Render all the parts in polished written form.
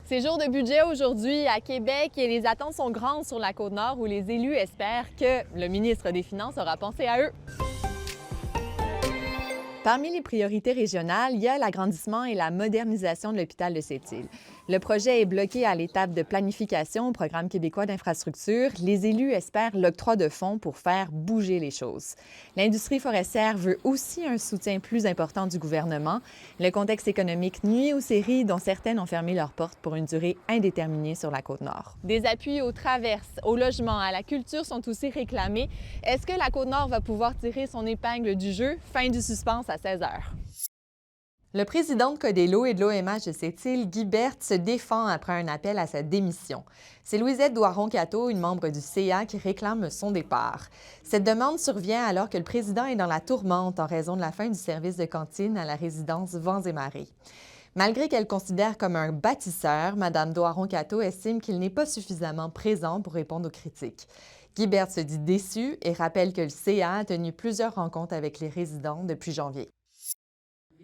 C'est jour de budget aujourd'hui à Québec et les attentes sont grandes sur la Côte-Nord où les élus espèrent que le ministre des Finances aura pensé à eux. Parmi les priorités régionales, il y a l'agrandissement et la modernisation de l'hôpital de Sept-Îles. Le projet est bloqué à l'étape de planification au Programme québécois d'infrastructure. Les élus espèrent l'octroi de fonds pour faire bouger les choses. L'industrie forestière veut aussi un soutien plus important du gouvernement. Le contexte économique nuit aux séries dont certaines ont fermé leurs portes pour une durée indéterminée sur la Côte-Nord. Des appuis aux traverses, au logement, à la culture sont aussi réclamés. Est-ce que la Côte-Nord va pouvoir tirer son épingle du jeu? Fin du suspense à 16 h. Le président de Codelo et de l'OMH de Sept-Îles, Guy Berthe, se défend après un appel à sa démission. C'est Louisette Doiron-Cateau, une membre du CA, qui réclame son départ. Cette demande survient alors que le président est dans la tourmente en raison de la fin du service de cantine à la résidence Vents et Marées. Malgré qu'elle considère comme un bâtisseur, Mme Doiron-Cateau estime qu'il n'est pas suffisamment présent pour répondre aux critiques. Guy Berthe se dit déçu et rappelle que le CA a tenu plusieurs rencontres avec les résidents depuis janvier.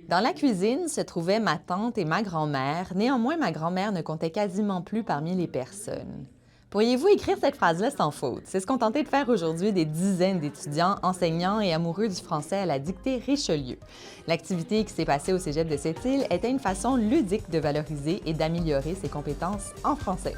Dans la cuisine se trouvaient ma tante et ma grand-mère. Néanmoins, ma grand-mère ne comptait quasiment plus parmi les personnes. Pourriez-vous écrire cette phrase-là sans faute? C'est ce qu'ont tenté de faire aujourd'hui des dizaines d'étudiants, enseignants et amoureux du français à la dictée Richelieu. L'activité qui s'est passée au cégep de Sept-Îles était une façon ludique de valoriser et d'améliorer ses compétences en français.